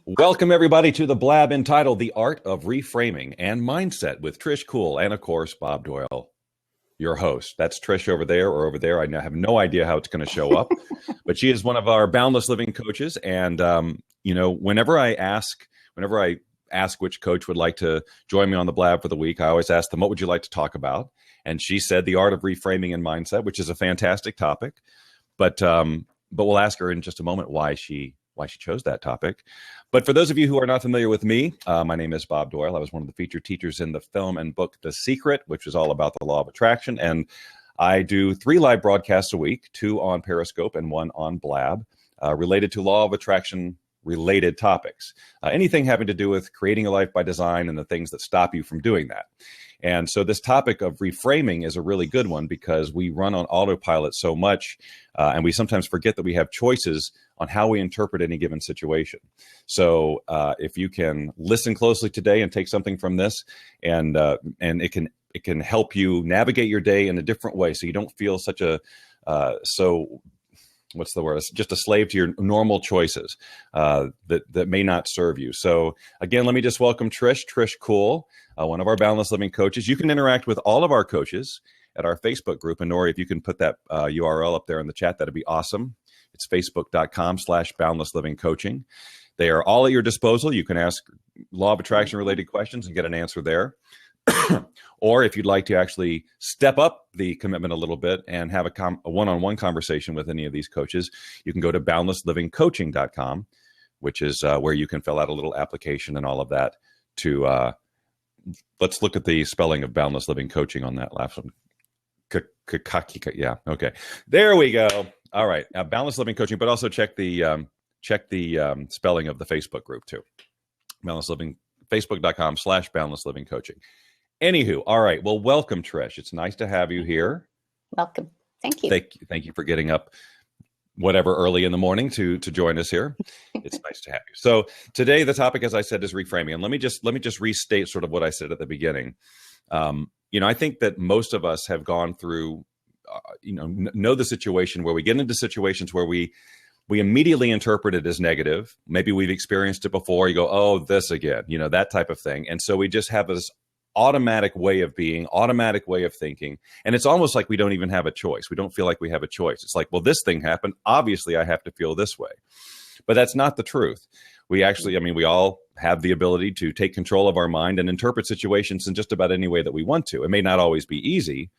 Welcome, everybody, to the blab entitled The Art of Reframing and Mindset with Trish Coole and, of course, Bob Doyle, your host. That's Trish over there or over there. I have no idea how it's going to show up, but she is one of our Boundless Living coaches. And, whenever I ask which coach would like to join me on the blab for the week, I always ask them, what would you like to talk about? And she said the art of reframing and mindset, which is a fantastic topic. But we'll ask her in just a moment why she chose that topic. But for those of you who are not familiar with me, my name is Bob Doyle. I was one of the featured teachers in the film and book The Secret, which is all about the law of attraction. And I do 3 live broadcasts a week, 2 on Periscope and 1 on Blab, related to law of attraction related topics. Anything having to do with creating a life by design and the things that stop you from doing that. And so this topic of reframing is a really good one because we run on autopilot so much, and we sometimes forget that we have choices on how we interpret any given situation. So if you can listen closely today and take something from this, and it can help you navigate your day in a different way, so you don't feel such a what's the word? Just a slave to your normal choices that may not serve you. So again, let me just welcome Trish Coole, one of our Boundless Living coaches. You can interact with all of our coaches at our Facebook group. And Nori, if you can put that URL up there in the chat, that'd be awesome. It's facebook.com/Boundless Living Coaching. They are all at your disposal. You can ask law of attraction related questions and get an answer there. Or if you'd like to actually step up the commitment a little bit and have a one-on-one conversation with any of these coaches, you can go to boundlesslivingcoaching.com, which is where you can fill out a little application and all of that to, let's look at the spelling of Boundless Living Coaching on that last one. Yeah. Okay. There we go. All right. Boundless Living Coaching, but also check the spelling of the Facebook group too. Boundless Living, facebook.com/Boundless Living Coaching. Anywho, all right. Well, welcome, Trish. It's nice to have you here. Welcome. Thank you. Thank you for getting up whatever early in the morning to join us here. It's nice to have you. So today the topic, as I said, is reframing. And let me just restate sort of what I said at the beginning. I think that most of us have gone through, know the situation where we get into situations where we immediately interpret it as negative. Maybe we've experienced it before. You go, oh, this again, that type of thing. And so we just have this automatic way of being, automatic way of thinking. And it's almost like we don't even have a choice. We don't feel like we have a choice. It's like, well, this thing happened. Obviously, I have to feel this way. But that's not the truth. We actually, we all have the ability to take control of our mind and interpret situations in just about any way that we want to. It may not always be easy,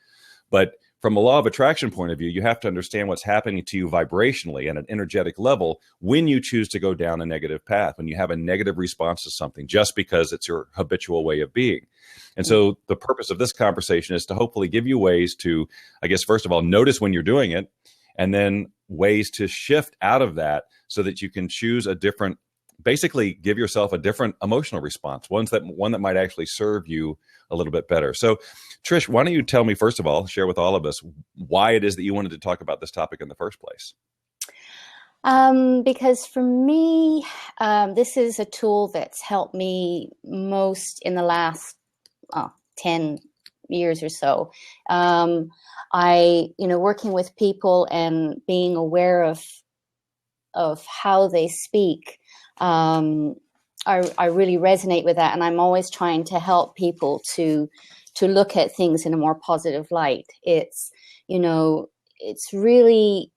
but from a law of attraction point of view, you have to understand what's happening to you vibrationally at an energetic level when you choose to go down a negative path, when you have a negative response to something, just because it's your habitual way of being. And so the purpose of this conversation is to hopefully give you ways to, I guess, first of all, notice when you're doing it, and then ways to shift out of that so that you can choose a different, basically give yourself a different emotional response, one that might actually serve you a little bit better. So Trish, why don't you tell me, first of all, share with all of us why it is that you wanted to talk about this topic in the first place? Because for me, this is a tool that's helped me most in the last 10 years or so. Working with people and being aware of how they speak, I really resonate with that. And I'm always trying to help people to look at things in a more positive light. It's really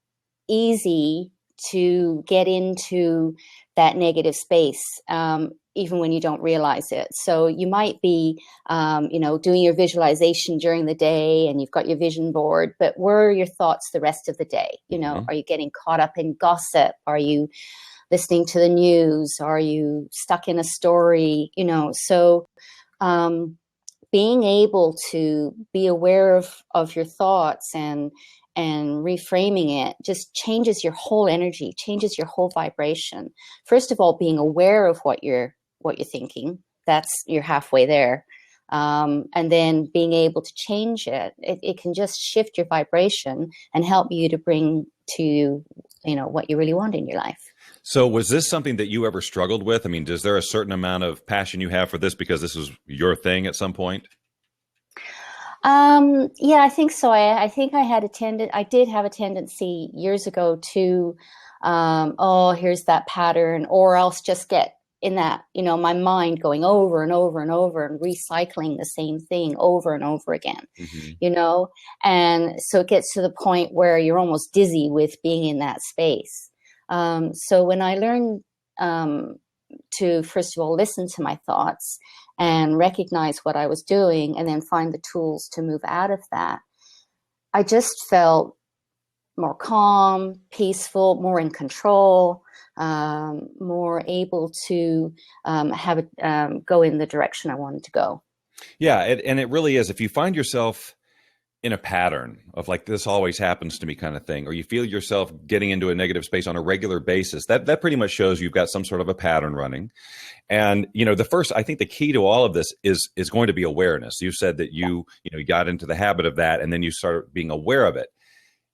easy to get into that negative space, even when you don't realize it. So you might be, doing your visualization during the day and you've got your vision board, but where are your thoughts the rest of the day? Are you getting caught up in gossip? Are you listening to the news? Are you stuck in a story? So being able to be aware of your thoughts and reframing it just changes your whole energy, changes your whole vibration. First of all, being aware of what you're thinking, you're halfway there. And then being able to change it can just shift your vibration and help you to bring to what you really want in your life. So was this something that you ever struggled with? Is there a certain amount of passion you have for this because this was your thing at some point? Yeah, I think so. I think I did have a tendency years ago to, here's that pattern, or else just get in that, my mind going over and over and over and recycling the same thing over and over again, and so it gets to the point where you're almost dizzy with being in that space. So when I learned to, first of all, listen to my thoughts and recognize what I was doing and then find the tools to move out of that, I just felt more calm, peaceful, more in control, more able to have it go in the direction I wanted to go. Yeah, and it really is. If you find yourself in a pattern of like, this always happens to me kind of thing, or you feel yourself getting into a negative space on a regular basis, that pretty much shows you've got some sort of a pattern running. And, I think the key to all of this is going to be awareness. You said that you got into the habit of that and then you started being aware of it.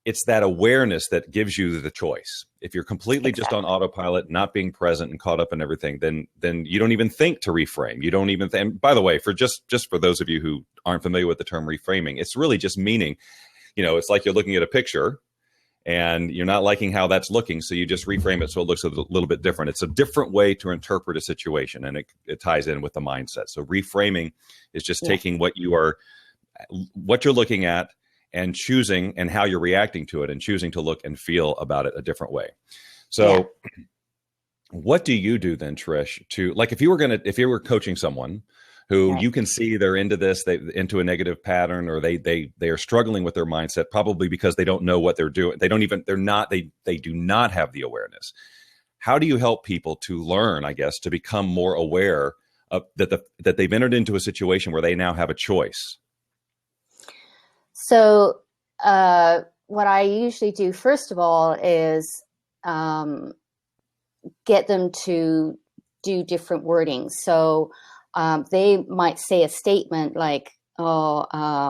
It's that awareness that gives you the choice. If you're completely just on autopilot, not being present and caught up in everything, then you don't even think to reframe. You don't even think. And by the way, for just for those of you who aren't familiar with the term reframing, it's really just meaning, it's like you're looking at a picture and you're not liking how that's looking. So you just reframe it so it looks a little bit different. It's a different way to interpret a situation, and it ties in with the mindset. So reframing is just taking what you're looking at and choosing and how you're reacting to it and choosing to look and feel about it a different way. So what do you do then, Trish, to, like, if you were coaching someone who you can see they're into this, into a negative pattern, or they are struggling with their mindset, probably because they don't know what they're doing. They do not have the awareness. How do you help people to learn, I guess, to become more aware of that they've entered into a situation where they now have a choice? So what I usually do, first of all, is get them to do different wording. So they might say a statement like, oh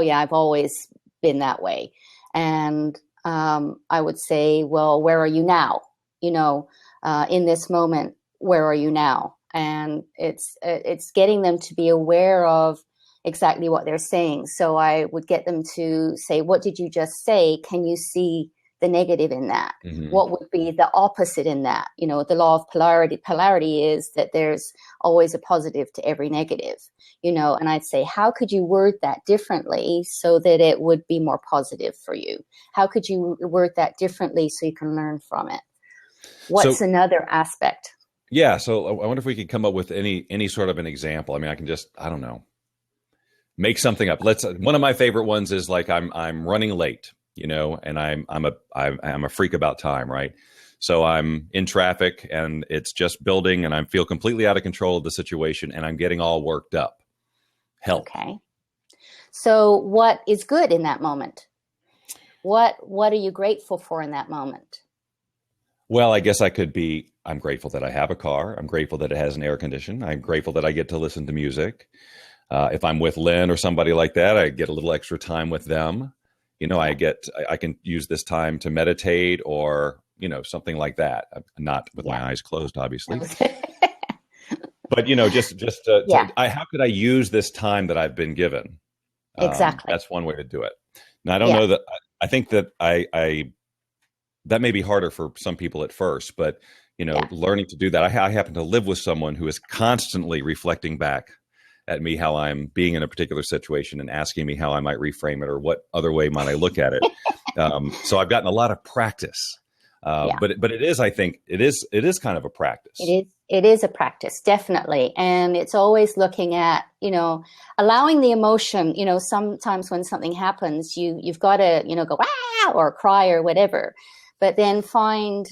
yeah, I've always been that way. And I would say, well, where are you now? In this moment, where are you now? And it's getting them to be aware of exactly what they're saying. So I would get them to say, what did you just say? Can you see the negative in that? Mm-hmm. What would be the opposite in that? The law of polarity is that there's always a positive to every negative, and I'd say, how could you word that differently so that it would be more positive for you? How could you word that differently so you can learn from it? What's another aspect? Yeah. So I wonder if we could come up with any sort of an example. I mean, I can just, I don't know, make something up. One of my favorite ones is like, I'm running late, and I'm a freak about time, right? So I'm in traffic and it's just building and I feel completely out of control of the situation and I'm getting all worked up. Help. Okay. So what is good in that moment? What are you grateful for in that moment? Well, I guess I'm grateful that I have a car. I'm grateful that it has an air condition. I'm grateful that I get to listen to music. If I'm with Lynn or somebody like that, I get a little extra time with them. I can use this time to meditate or, something like that. Not with my eyes closed, obviously. But, how could I use this time that I've been given? Exactly. That's one way to do it. Now, I don't know that I think that that may be harder for some people at first, but, learning to do that. I happen to live with someone who is constantly reflecting back at me how I'm being in a particular situation and asking me how I might reframe it or what other way might I look at it. So I've gotten a lot of practice, but it is, I think it is kind of a practice. It is a practice, definitely. And it's always looking at, allowing the emotion, sometimes when something happens, you've got to, go, ah, or cry or whatever, but then find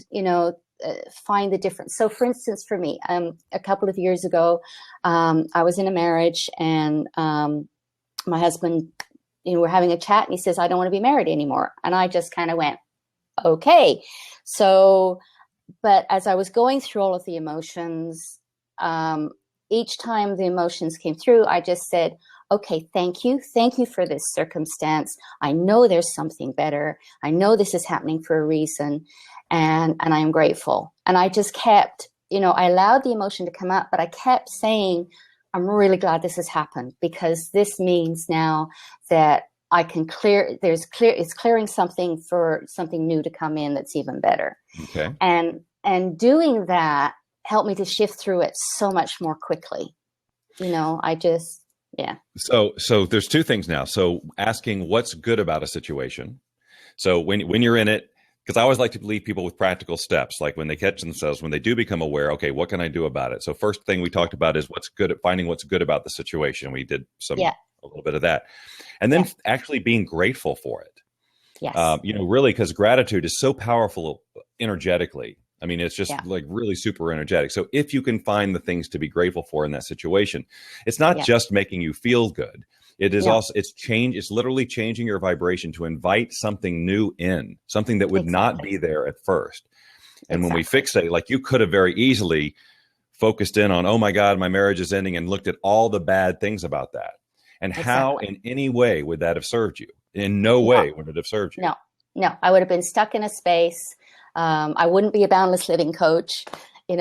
the difference. So for instance, for me, a couple of years ago, I was in a marriage and my husband, we're having a chat and he says, I don't want to be married anymore. And I just kind of went, okay. So, but as I was going through all of the emotions, each time the emotions came through, I just said, okay, thank you. Thank you for this circumstance. I know there's something better. I know this is happening for a reason. And I am grateful. And I just kept, I allowed the emotion to come up, but I kept saying, I'm really glad this has happened because this means now that I can it's clearing something for something new to come in that's even better. Okay. And doing that helped me to shift through it so much more quickly. Yeah. So there's two things now. So asking what's good about a situation. So when you're in it, because I always like to leave people with practical steps, like when they catch themselves, when they do become aware, okay, what can I do about it? So first thing we talked about is finding what's good about the situation. We did a little bit of that. And then actually being grateful for it. Yes. Really, because gratitude is so powerful energetically. I mean, it's just like really super energetic. So if you can find the things to be grateful for in that situation, it's not just making you feel good. It is also, it's literally changing your vibration to invite something new in, something that would not be there at first. And when we fixate, like you could have very easily focused in on, oh my God, my marriage is ending, and looked at all the bad things about that. And how in any way would that have served you? In no way would it have served you. No, I would have been stuck in a space. I wouldn't be a boundless living coach. It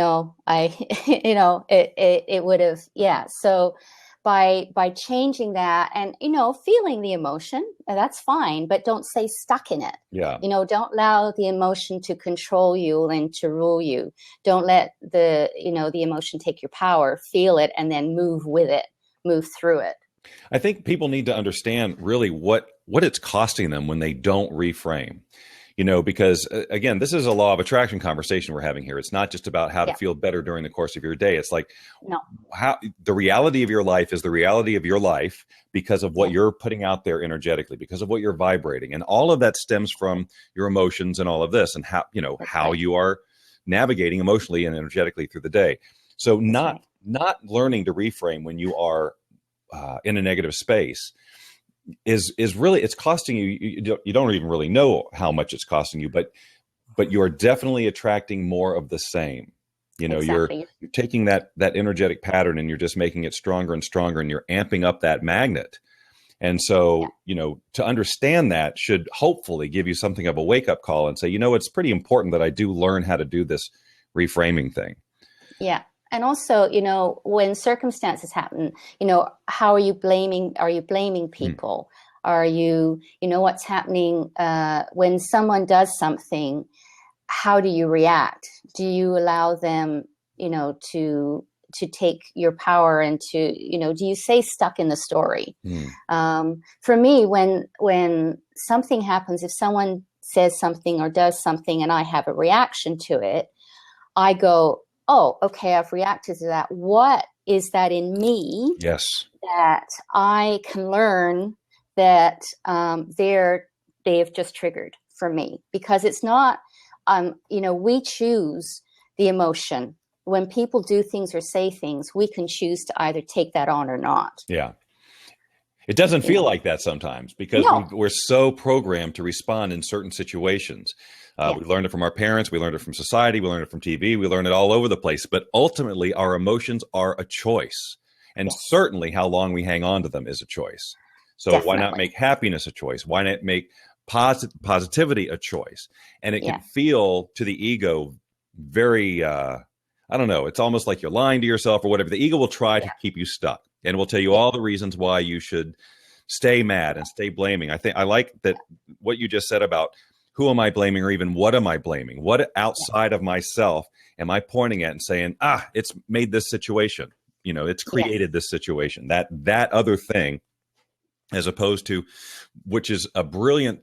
would have, So by changing that and, feeling the emotion, that's fine, but don't stay stuck in it. Yeah. Don't allow the emotion to control you and to rule you. Don't let the emotion take your power. Feel it and then move with it, move through it. I think people need to understand really what it's costing them when they don't reframe. Because again, this is a law of attraction conversation we're having here. It's not just about how to feel better during the course of your day. It's like how the reality of your life is the reality of your life because of what you're putting out there energetically, because of what you're vibrating. And all of that stems from your emotions and all of this and how you are navigating emotionally and energetically through the day. So not learning to reframe when you are in a negative space is really, it's costing you. You don't even really know how much it's costing you, but you are definitely attracting more of the same. You're taking that energetic pattern and you're just making it stronger and stronger, and you're amping up that magnet. And so, to understand that should hopefully give you something of a wake up call and say, it's pretty important that I do learn how to do this reframing thing. Yeah. And also, when circumstances happen, how are you blaming? Are you blaming people? Are you, what's happening when someone does something? How do you react? Do you allow them, to take your power and to, do you stay stuck in the story? For me, when something happens, if someone says something or does something and I have a reaction to it, I go, oh, okay, I've reacted to that. What is that in me? Yes. That I can learn that they have just triggered for me, because it's not, we choose the emotion. When people do things or say things, we can choose to either take that on or not. Yeah. It doesn't feel like that sometimes because we're so programmed to respond in certain situations. We learned it from our parents. We learned it from society. We learned it from TV. We learned it all over the place. But ultimately, our emotions are a choice. And certainly how long we hang on to them is a choice. So why not make happiness a choice? Why not make positivity a choice? And it can feel to the ego very, I don't know, it's almost like you're lying to yourself or whatever. The ego will try to keep you stuck and will tell you all the reasons why you should stay mad and stay blaming. I like that what you just said about who am I blaming, or even what am I blaming? What outside of myself am I pointing at and saying, it's made this situation, it's created this situation, that other thing, as opposed to, which is a brilliant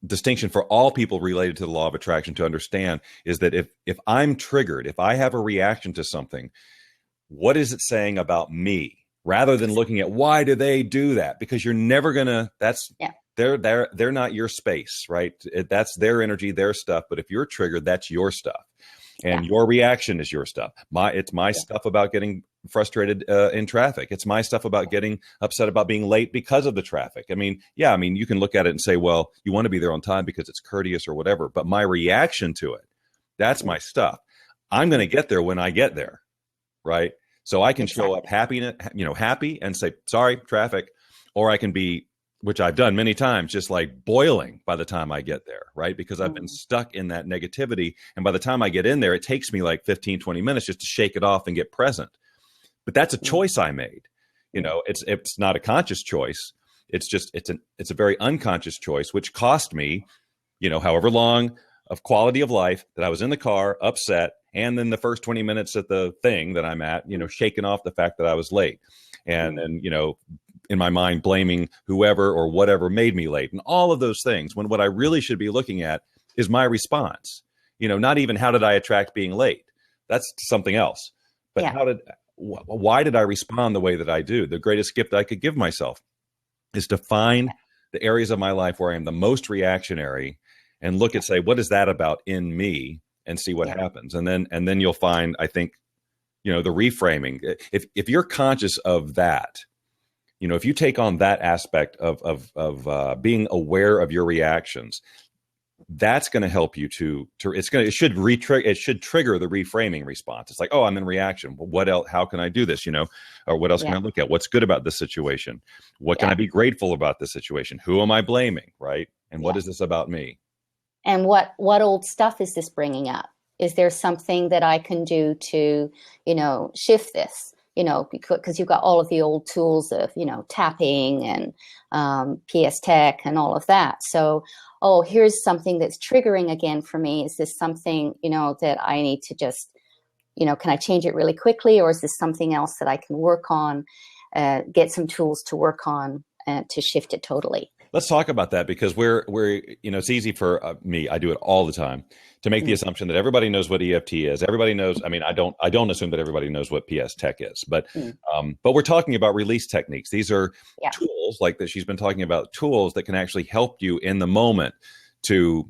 distinction for all people related to the law of attraction to understand, is that if I'm triggered, if I have a reaction to something, what is it saying about me? Rather than looking at why do they do that? Because you're never gonna, they're not your space, right? That's their energy, their stuff. But if you're triggered, that's your stuff. And your reaction is your stuff. It's my stuff about getting frustrated in traffic. It's my stuff about getting upset about being late because of the traffic. I mean, you can look at it and say, well, you want to be there on time because it's courteous or whatever. But my reaction to it, that's my stuff. I'm going to get there when I get there, right? So I can show up happy and say, sorry, traffic, or I can be, which I've done many times, just like boiling by the time I get there, right? Because I've been stuck in that negativity. And by the time I get in there, it takes me like 15, 20 minutes just to shake it off and get present. But that's a choice I made. It's not a conscious choice. It's a very unconscious choice, which cost me, however long of quality of life that I was in the car upset, and then the first 20 minutes at the thing that I'm at, shaking off the fact that I was late, and then in my mind blaming whoever or whatever made me late, and all of those things, when what I really should be looking at is my response. Not even how did I attract being late? That's something else. But why did I respond the way that I do? The greatest gift I could give myself is to find the areas of my life where I am the most reactionary and look at, say, what is that about in me, and see what happens. And then you'll find, I think, the reframing. If you're conscious of that, if you take on that aspect of being aware of your reactions, that's going to help you it should trigger the reframing response. It's like, oh, I'm in reaction. Well, what else? How can I do this? Or what else can I look at? What's good about this situation? What can I be grateful about this situation? Who am I blaming? Right. And what is this about me? And what old stuff is this bringing up? Is there something that I can do to, shift this? Because you've got all of the old tools of, tapping and PS Tech and all of that. So, here's something that's triggering again for me. Is this something, that I need to just, can I change it really quickly? Or is this something else that I can work on, get some tools to work on to shift it totally? Let's talk about that, because we're it's easy for me. I do it all the time to make the assumption that everybody knows what EFT is. Everybody knows. I mean, I don't assume that everybody knows what PS Tech is, but we're talking about release techniques. These are tools like that. She's been talking about tools that can actually help you in the moment to,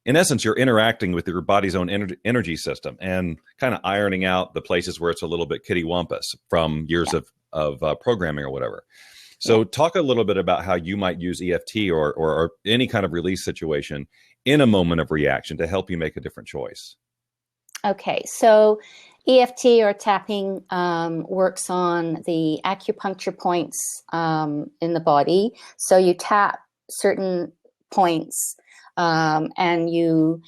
in essence, you're interacting with your body's own energy system and kind of ironing out the places where it's a little bit kittywampus from years of programming or whatever. So talk a little bit about how you might use EFT or any kind of release situation in a moment of reaction to help you make a different choice. Okay, so EFT or tapping works on the acupuncture points in the body. So you tap certain points and you,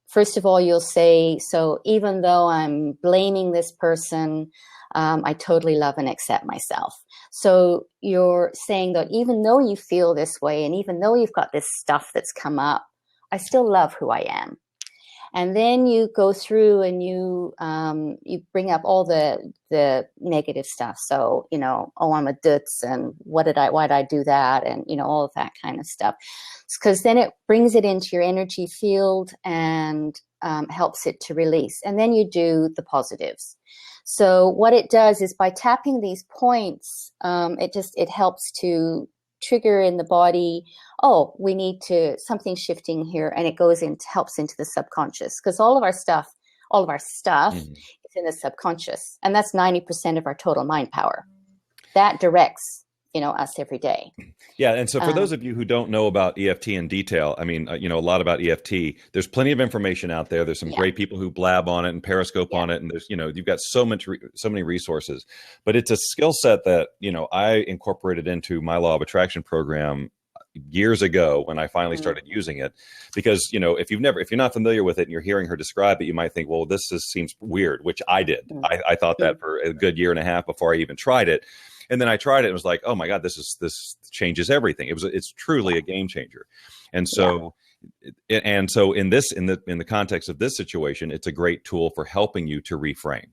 first of all, you'll say, so even though I'm blaming this person, I totally love and accept myself. So you're saying that even though you feel this way, and even though you've got this stuff that's come up, I still love who I am. And then you go through and you bring up all the negative stuff. So, I'm a dutz, and why did I do that? And, all of that kind of stuff. Because then it brings it into your energy field and helps it to release. And then you do the positives. So what it does is, by tapping these points, it helps to trigger in the body, we need something shifting here, and it helps into the subconscious, because all of our stuff is in the subconscious, and that's 90% of our total mind power. That directs us every day. Yeah. And so for those of you who don't know about EFT in detail, I mean, a lot about EFT, there's plenty of information out there. There's some great people who blab on it and Periscope on it. And there's, you've got so many resources, but it's a skill set that, I incorporated into my law of attraction program years ago when I finally started using it, because, if you're not familiar with it and you're hearing her describe it, you might think, well, seems weird, which I did. I thought that for a good year and a half before I even tried it. And then I tried it and was like, oh my God, this changes everything. It's truly a game changer. And so, in the context of this situation, it's a great tool for helping you to reframe.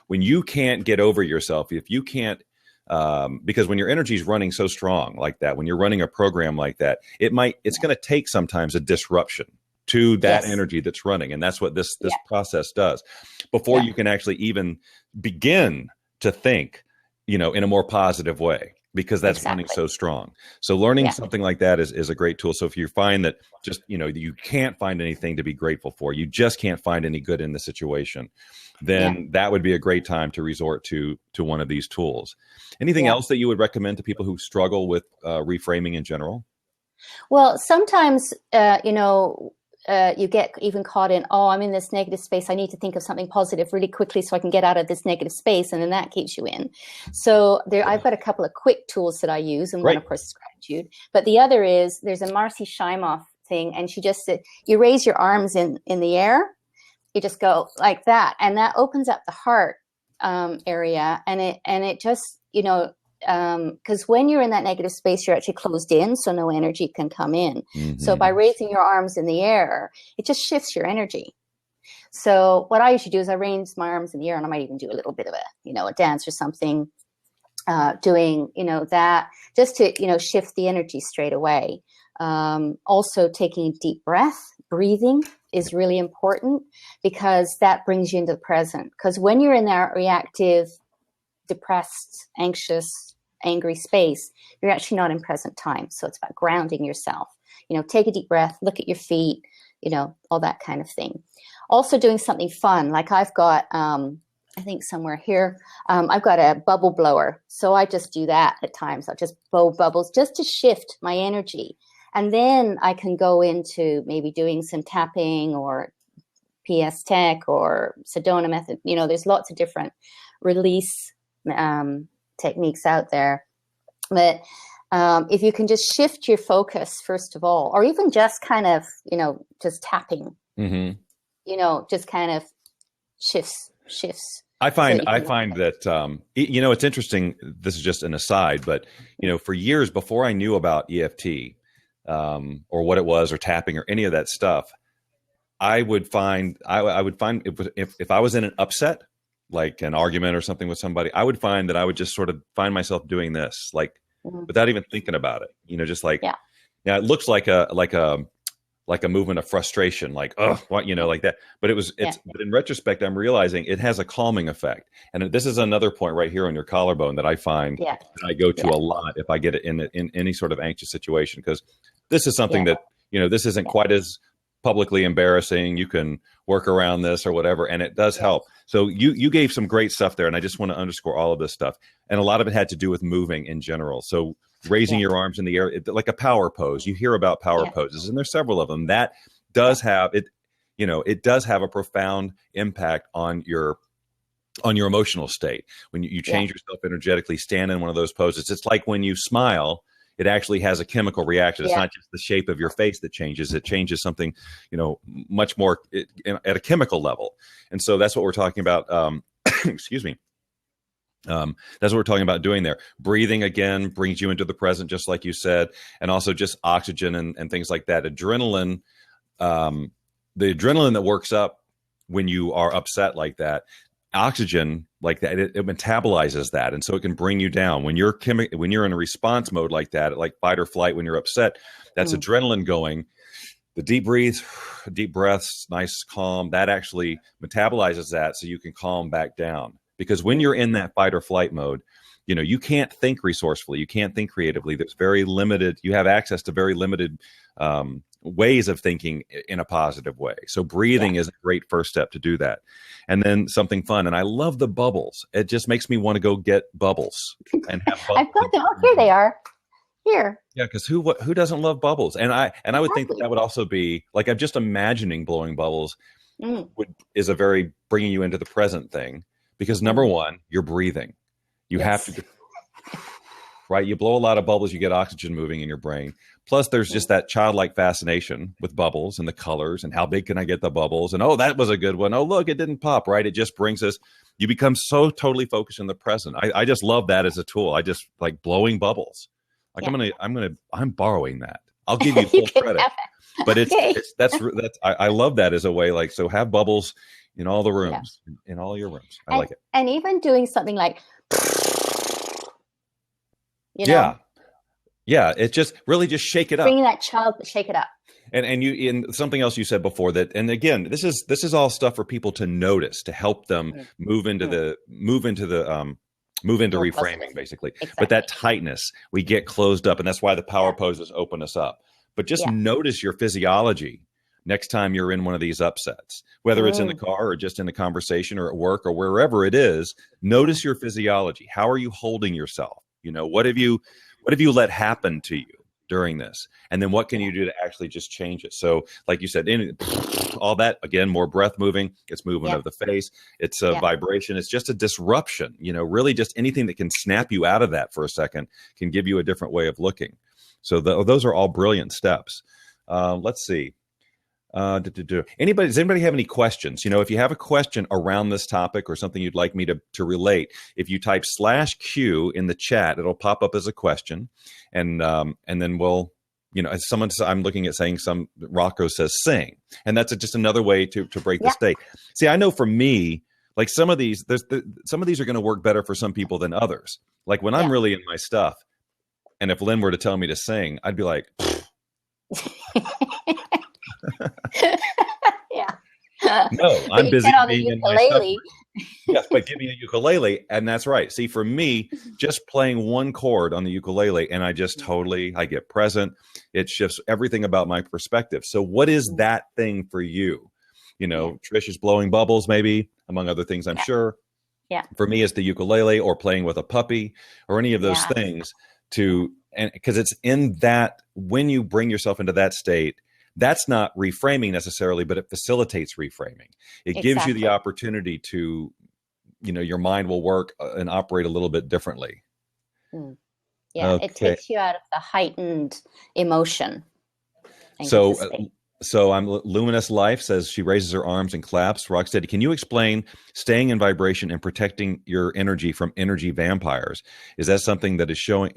When you can't get over yourself, if you can't, because when your energy is running so strong like that, when you're running a program like that, it's going to take sometimes a disruption to that energy that's running. And that's what this process does before you can actually even begin to think, in a more positive way, because that's running so strong. So learning something like that is a great tool. So if you find that just, you can't find anything to be grateful for, you just can't find any good in the situation, then that would be a great time to resort to one of these tools. Anything else that you would recommend to people who struggle with reframing in general? Well, sometimes, you get even caught in, I'm in this negative space. I need to think of something positive really quickly so I can get out of this negative space. And then that keeps you in. So I've got a couple of quick tools that I use. And one, of course, is gratitude. But the other is, there's a Marcy Shimoff thing. And she just said, you raise your arms in the air. You just go like that. And that opens up the heart area. And it just, because when you're in that negative space, you're actually closed in, so no energy can come in. Mm-hmm. So by raising your arms in the air, it just shifts your energy. So what I usually do is I raise my arms in the air, and I might even do a little bit of a dance or something, doing, that just to, shift the energy straight away. Also taking a deep breath, breathing is really important, because that brings you into the present. Because when you're in that reactive, depressed, anxious, angry space, you're actually not in present time. So it's about grounding yourself. Take a deep breath, look at your feet, all that kind of thing. Also doing something fun, like I've got, I think somewhere here, I've got a bubble blower. So I just do that at times. I'll just blow bubbles just to shift my energy. And then I can go into maybe doing some tapping or PS Tech or Sedona method. There's lots of different release techniques out there. But if you can just shift your focus, first of all, or even just kind of, just tapping, just kind of shifts. I find that, it's interesting. This is just an aside, but, for years before I knew about EFT, or what it was, or tapping, or any of that stuff, I would find if I was in an upset, like an argument or something with somebody, I would find that I would just sort of find myself doing this, like without even thinking about it, just like, it looks like a movement of frustration, like, oh, what, like that. But but in retrospect, I'm realizing it has a calming effect. And this is another point right here on your collarbone that I find that I go to a lot if I get it in any sort of anxious situation, because this is something that, this isn't quite as publicly embarrassing. You can work around this or whatever, and it does help. So you gave some great stuff there, and I just want to underscore all of this stuff. And a lot of it had to do with moving in general. So raising your arms in the air, like a power pose. You hear about power poses, and there's several of them. That does have it. It does have a profound impact on your emotional state. When you change yourself energetically, stand in one of those poses. It's like when you smile, it actually has a chemical reaction. It's not just the shape of your face that changes. It changes something, much more at a chemical level. And so that's what we're talking about. Excuse me. That's what we're talking about doing there. Breathing, again, brings you into the present, just like you said, and also just oxygen and things like that. Adrenaline, the adrenaline that works up when you are upset like that, oxygen like that, it metabolizes that, and so it can bring you down. When you're in a response mode like that, like fight or flight, when you're upset, that's adrenaline going. The deep breaths, nice, calm, that actually metabolizes that, so you can calm back down. Because when you're in that fight or flight mode, you can't think resourcefully, you can't think creatively. There's very limited. You have access to very limited ways of thinking in a positive way. So breathing is a great first step to do that. And then something fun. And I love the bubbles. It just makes me want to go get bubbles and have bubbles. I've got them. Oh, here they are. Here. Yeah, because who doesn't love bubbles? And I would think that would also be like, I'm just imagining blowing bubbles is a very bringing you into the present thing. Because number one, you're breathing. You have to, right? You blow a lot of bubbles, you get oxygen moving in your brain. Plus, there's just that childlike fascination with bubbles and the colors and how big can I get the bubbles? And, oh, that was a good one. Oh, look, it didn't pop, right? It just brings us, you become so totally focused in the present. I just love that as a tool. I just like blowing bubbles. Like I'm borrowing that. I'll give you full credit. But I love that as a way, like, so have bubbles in all the rooms, in all your rooms. I like it. And even doing something like, Yeah. It just really just shake it up. Bringing that child, shake it up. And you, in something else you said before that, and again, this is all stuff for people to notice, to help them move into reframing, basically. Exactly. But that tightness, we get closed up, and that's why the power poses open us up. But just notice your physiology next time you're in one of these upsets, whether it's in the car or just in a conversation or at work or wherever it is. Notice your physiology. How are you holding yourself? What have you let happen to you during this? And then what can you do to actually just change it? So like you said, all that, again, more breath moving, it's movement of the face, it's a vibration, it's just a disruption, really just anything that can snap you out of that for a second can give you a different way of looking. So those are all brilliant steps. Let's see. Does anybody have any questions? If you have a question around this topic or something you'd like me to relate, if you type /Q in the chat, it'll pop up as a question, and then we'll, as someone, I'm looking at saying Rocco says sing, and that's just another way to break the state. See, I know for me, like some of these are going to work better for some people than others. Like when I'm really in my stuff, and if Lynn were to tell me to sing, I'd be like, no, I'm busy being in my stuff. Yes, but give me a ukulele, and that's right. See, for me, just playing one chord on the ukulele, and I get present. It shifts everything about my perspective. So what is that thing for you? Trish is blowing bubbles, maybe, among other things, I'm sure. Yeah. For me, it's the ukulele or playing with a puppy or any of those things and because it's in that, when you bring yourself into that state, that's not reframing necessarily, but it facilitates reframing. It gives you the opportunity to, your mind will work and operate a little bit differently. Yeah, okay. It takes you out of the heightened emotion. So I'm Luminous Life says she raises her arms and claps. Rocksteady, can you explain staying in vibration and protecting your energy from energy vampires? Is that something that is showing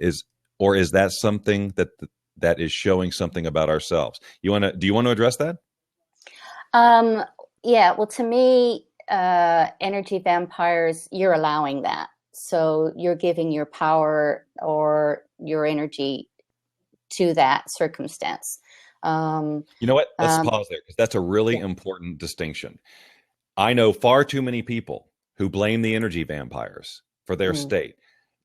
or is that something that is showing something about ourselves? Do you want to address that? Yeah, well, to me, energy vampires, you're allowing that. So you're giving your power or your energy to that circumstance. You know what? Let's pause there, because that's a really important distinction. I know far too many people who blame the energy vampires for their state.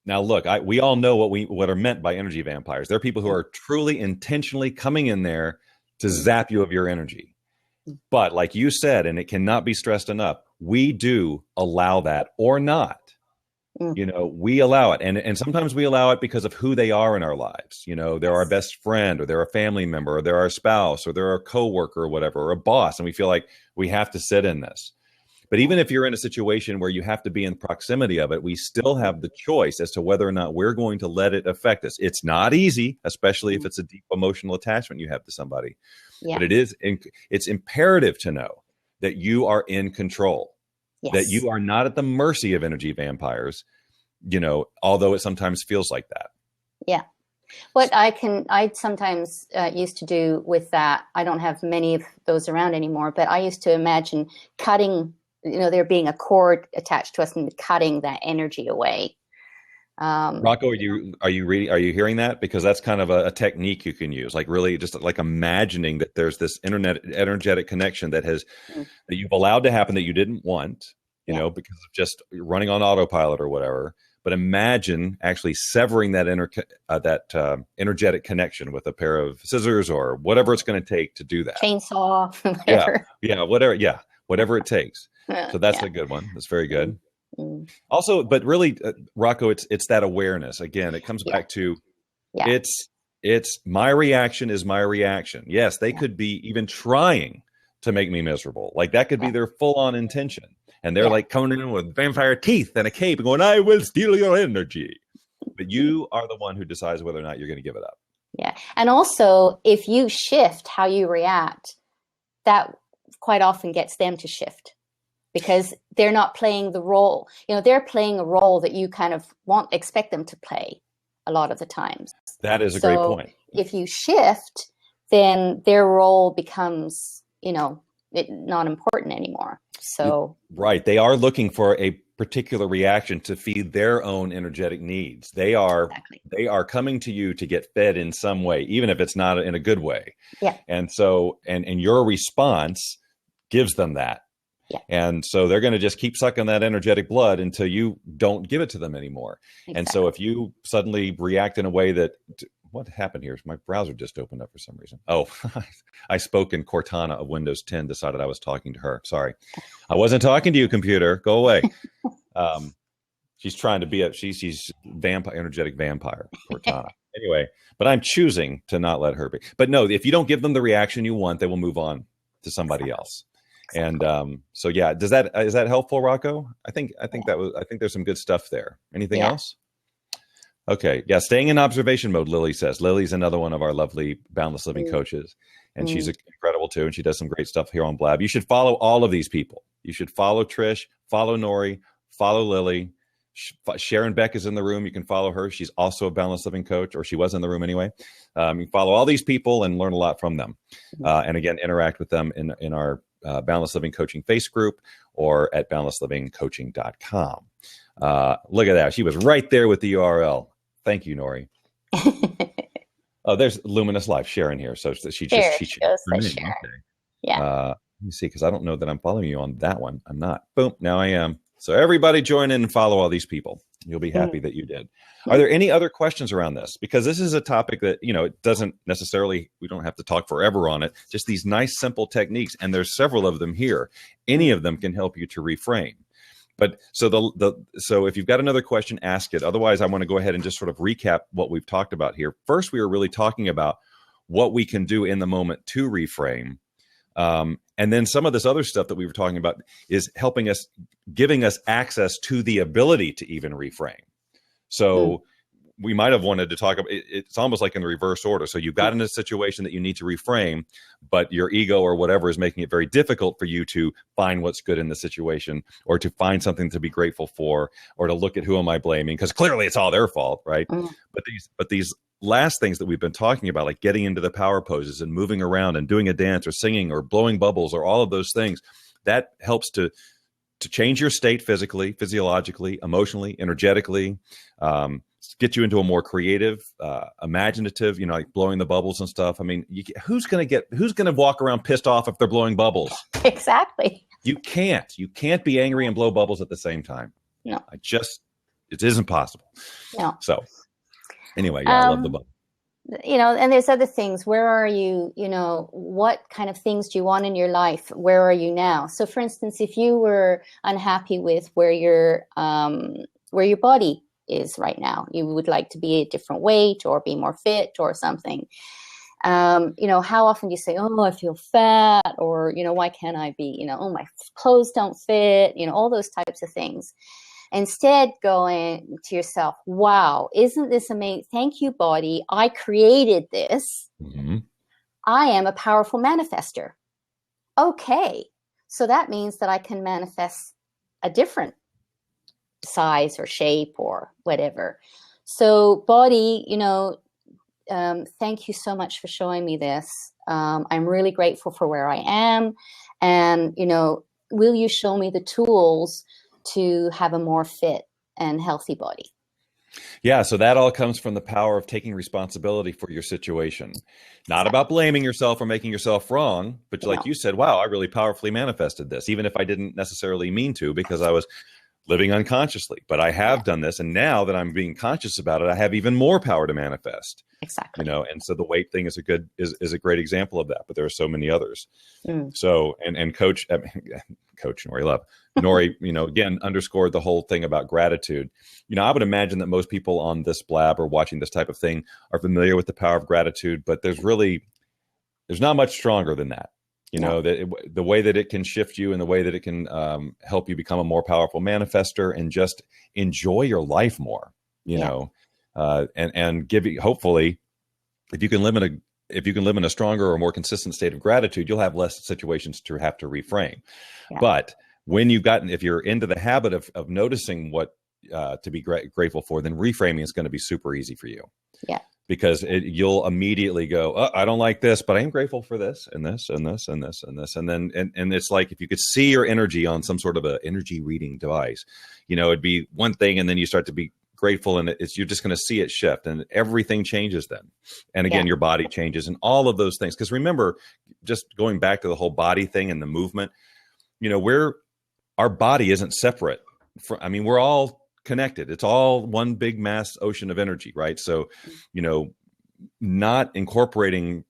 Now, look, we all know what are meant by energy vampires. They're people who are truly intentionally coming in there to zap you of your energy. But like you said, and it cannot be stressed enough, we do allow that or not. We allow it. And sometimes we allow it because of who they are in our lives. They're our best friend, or they're a family member, or they're our spouse, or they're our coworker, or whatever, or a boss. And we feel like we have to sit in this. But even if you're in a situation where you have to be in proximity of it, we still have the choice as to whether or not we're going to let it affect us. It's not easy, especially if it's a deep emotional attachment you have to somebody. But it's imperative to know that you are in control, that you are not at the mercy of energy vampires, although it sometimes feels like that. Yeah. What I sometimes used to do with that, I don't have many of those around anymore, but I used to imagine cutting, there being a cord attached to us and cutting that energy away. Rocco, are you hearing that? Because that's kind of a technique you can use, like really just like imagining that there's this energetic connection that you've allowed to happen that you didn't want, because of just running on autopilot or whatever. But imagine actually severing that energetic connection with a pair of scissors or whatever it's going to take to do that. Chainsaw, whatever. Whatever it takes. So that's a good one. That's very good. Also, but really, Rocco, it's that awareness. Again, it comes back to it's my reaction is my reaction. Yes, they could be even trying to make me miserable. Like that could be their full-on intention. And they're like coming in with vampire teeth and a cape and going, I will steal your energy. But you are the one who decides whether or not you're going to give it up. Yeah. And also, if you shift how you react, that quite often gets them to shift, because they're not playing the role. They're playing a role that you kind of expect them to play a lot of the times. That is a great point. If you shift, then their role becomes, not important anymore. So right, they are looking for a particular reaction to feed their own energetic needs. They are coming to you to get fed in some way, even if it's not in a good way. Yeah. And so and your response gives them that. Yeah. And so they're going to just keep sucking that energetic blood until you don't give it to them anymore. Exactly. And so if you suddenly react in a way that, what happened here? My browser just opened up for some reason. Oh, I spoke in Cortana of Windows 10, decided I was talking to her. Sorry. I wasn't talking to you, computer. Go away. She's trying to be she's energetic vampire, Cortana. Anyway, but I'm choosing to not let her be. But no, if you don't give them the reaction you want, they will move on to somebody else. And so yeah, is that helpful, Rocco? I think there's some good stuff there. Anything else? Okay. Yeah. Staying in observation mode, Lily says. Lily's another one of our lovely Boundless Living coaches. And she's incredible too, and she does some great stuff here on Blab. You should follow all of these people. You should follow Trish, follow Nori, follow Lily. Sharon Beck is in the room. You can follow her. She's also a Boundless Living coach, or she was in the room anyway. You can follow all these people and learn a lot from them. And again, interact with them in our Boundless Living Coaching Face group or at boundlesslivingcoaching.com. Look at that. She was right there with the URL. Thank you, Nori. Oh, there's Luminous Life, Sharon here. So she just she goes to Sharon. Okay. Yeah. Let me see, because I don't know that I'm following you on that one. I'm not. Boom. Now I am. So everybody join in and follow all these people. You'll be happy that you did. Are there any other questions around this? Because this is a topic that, it doesn't necessarily, we don't have to talk forever on it. Just these nice, simple techniques. And there's several of them here. Any of them can help you to reframe. But so so if you've got another question, ask it. Otherwise, I want to go ahead and just sort of recap what we've talked about here. First, we were really talking about what we can do in the moment to reframe. And then some of this other stuff that we were talking about is helping us, giving us access to the ability to even reframe. So we might have wanted to talk about it's almost like in the reverse order. So you've got in a situation that you need to reframe, but your ego or whatever is making it very difficult for you to find what's good in the situation, or to find something to be grateful for, or to look at who am I blaming, because clearly it's all their fault, right? But these last things that we've been talking about, like getting into the power poses and moving around and doing a dance or singing or blowing bubbles or all of those things, that helps to change your state physically, physiologically, emotionally, energetically, get you into a more creative, imaginative, like blowing the bubbles and stuff. I mean, who's going to walk around pissed off if they're blowing bubbles? Exactly. You can't be angry and blow bubbles at the same time. No. It isn't possible. No. So anyway, I love the bubble. And there's other things. Where are you? What kind of things do you want in your life? Where are you now? So for instance, if you were unhappy with where your body is right now, you would like to be a different weight or be more fit or something. How often do you say, oh, I feel fat, or, why can't I be, oh, my clothes don't fit, all those types of things. Instead, going to yourself, wow, isn't this amazing? Thank you, body. I created this. Mm-hmm. I am a powerful manifester. Okay. So that means that I can manifest a different size or shape or whatever. So body, thank you so much for showing me this. I'm really grateful for where I am. And, will you show me the tools to have a more fit and healthy body? Yeah, so that all comes from the power of taking responsibility for your situation. Not about blaming yourself or making yourself wrong, but like you said, wow, I really powerfully manifested this, even if I didn't necessarily mean to, because I was living unconsciously. But I have done this, and now that I'm being conscious about it, I have even more power to manifest. Exactly. And so the weight thing is a great example of that, but there are so many others. So and Coach Nori Love. Nori, again, underscored the whole thing about gratitude. I would imagine that most people on this blab or watching this type of thing are familiar with the power of gratitude, but there's not much stronger than that. The way that it can shift you and the way that it can help you become a more powerful manifester and just enjoy your life more, and give you, hopefully, if you can live in a stronger or more consistent state of gratitude, you'll have less situations to have to reframe. Yeah. But if you're into the habit of noticing what to be grateful for, then reframing is going to be super easy for you. Yeah. Because you'll immediately go, oh, I don't like this, but I am grateful for this and this and this and this and this. And then, and it's like, if you could see your energy on some sort of a energy reading device, it'd be one thing. And then you start to be grateful, and you're just going to see it shift, and everything changes then. And again, your body changes and all of those things. Because remember, just going back to the whole body thing and the movement, our body isn't separate we're all connected. It's all one big mass ocean of energy, right? So, not incorporating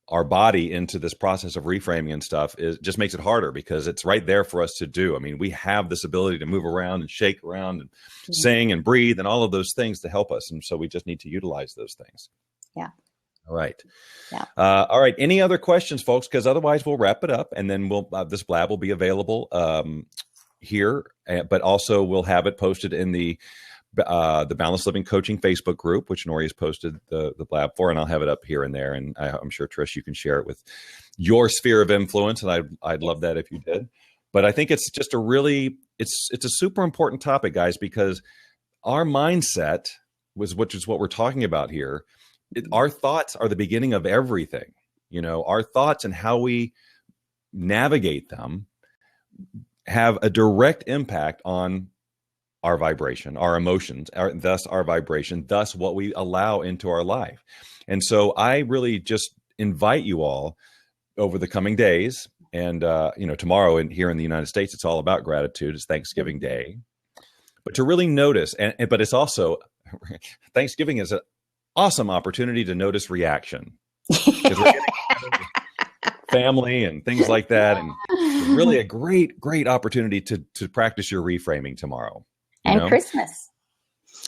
our body into this process of reframing and stuff just makes it harder, because it's right there for us to do. We have this ability to move around and shake around and sing and breathe and all of those things to help us. And so we just need to utilize those things. Yeah. All right. Yeah. All right. Any other questions, folks? Because otherwise we'll wrap it up, and then this blab will be available here, but also we'll have it posted in the the Boundless Living Coaching Facebook group, which Nori has posted the blab for, and I'll have it up here and there. And I'm sure, Trish, you can share it with your sphere of influence, and I'd love that if you did. But I think it's just it's a super important topic, guys, because our mindset which is what we're talking about here. Our thoughts are the beginning of everything. Our thoughts and how we navigate them have a direct impact on our vibration, our emotions, thus our vibration, thus what we allow into our life. And so I really just invite you all over the coming days, and tomorrow here in the United States, it's all about gratitude. It's Thanksgiving Day, but to really notice, but it's also Thanksgiving is an awesome opportunity to notice reaction, because we're getting family and things like that, and it's really a great opportunity to practice your reframing tomorrow. And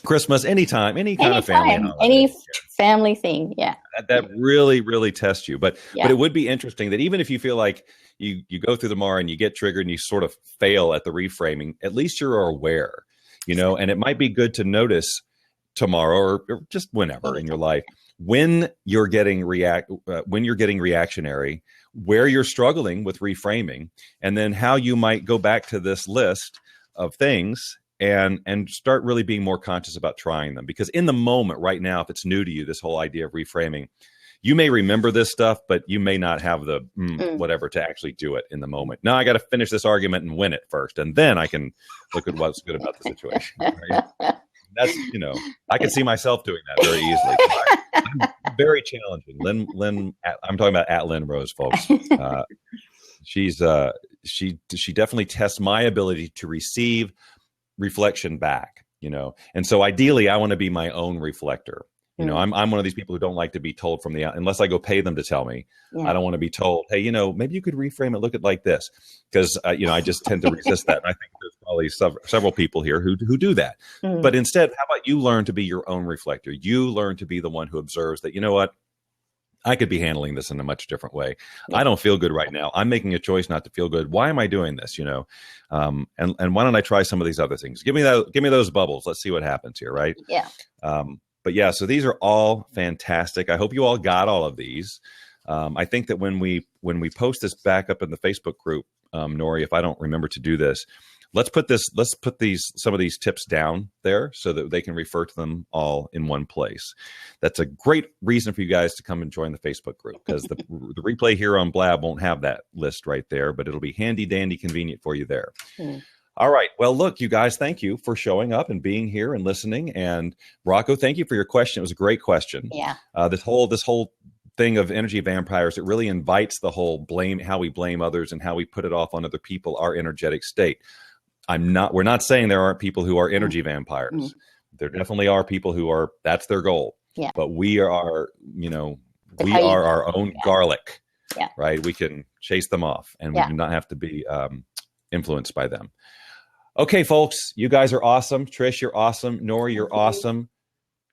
Christmas, anytime, any kind of family holiday. Any family thing, yeah. That really tests you. But it would be interesting that even if you feel like you go through tomorrow and you get triggered and you sort of fail at the reframing, at least you're aware, and it might be good to notice tomorrow or just whenever in your life when you're getting reactionary, where you're struggling with reframing, and then how you might go back to this list of things and start really being more conscious about trying them. Because in the moment right now, if it's new to you, this whole idea of reframing, you may remember this stuff, but you may not have the whatever to actually do it in the moment. Now I got to finish this argument and win it first, and then I can look at what's good about the situation. Right? That's, I can see myself doing that very easily. I'm very challenging. Lynn, I'm talking about at Lynn Rose, folks. She definitely tests my ability to receive reflection back, and so ideally I want to be my own reflector. I'm one of these people who don't like to be told from the out, unless I go pay them to tell me. I don't want to be told, hey, maybe you could reframe it, look at it like this, because I just tend to resist that. And I think there's probably several people here who do that. But instead, how about you learn to be your own reflector? You learn to be the one who observes that, what, I could be handling this in a much different way. I don't feel good right now. I'm making a choice not to feel good. Why am I doing this? And why don't I try some of these other things? Give me those bubbles. Let's see what happens here. Right. Yeah. But yeah, so these are all fantastic. I hope you all got all of these. I think that when we post this back up in the Facebook group, Nori, if I don't remember to do this, let's put some of these tips down there so that they can refer to them all in one place. That's a great reason for you guys to come and join the Facebook group, because the replay here on Blab won't have that list right there, but it'll be handy dandy convenient for you there. All right. Well, look, you guys, thank you for showing up and being here and listening. And Rocco, thank you for your question. It was a great question. Yeah. This whole thing of energy vampires, it really invites the whole blame, how we blame others and how we put it off on other people, our energetic state. We're not saying there aren't people who are energy vampires. There definitely are people who are, that's their goal. Yeah. But we are, we are our own garlic, right? We can chase them off, and we do not have to be influenced by them. Okay, folks, you guys are awesome. Trish, you're awesome. Nori, you're awesome.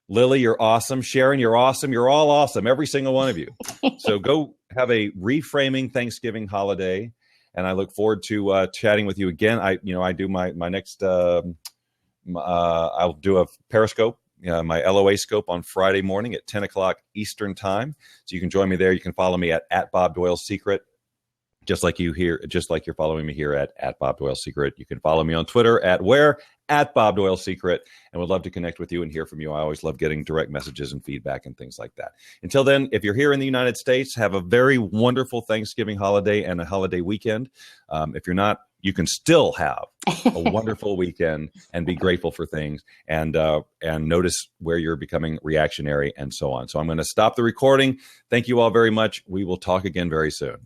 Lily, you're awesome. Sharon, you're awesome. You're all awesome, every single one of you. So go have a reframing Thanksgiving holiday, and I look forward to chatting with you again. I do my next. I'll do a Periscope, my LOA scope on Friday morning at 10 o'clock Eastern time. So you can join me there. You can follow me at Bob Doyle Secret. Just like you're following me here at Bob Doyle Secret. You can follow me on Twitter at Bob Doyle Secret, and would love to connect with you and hear from you. I always love getting direct messages and feedback and things like that. Until then, if you're here in the United States, have a very wonderful Thanksgiving holiday and a holiday weekend. If you're not, you can still have a wonderful weekend and be grateful for things and notice where you're becoming reactionary and so on. So I'm going to stop the recording. Thank you all very much. We will talk again very soon.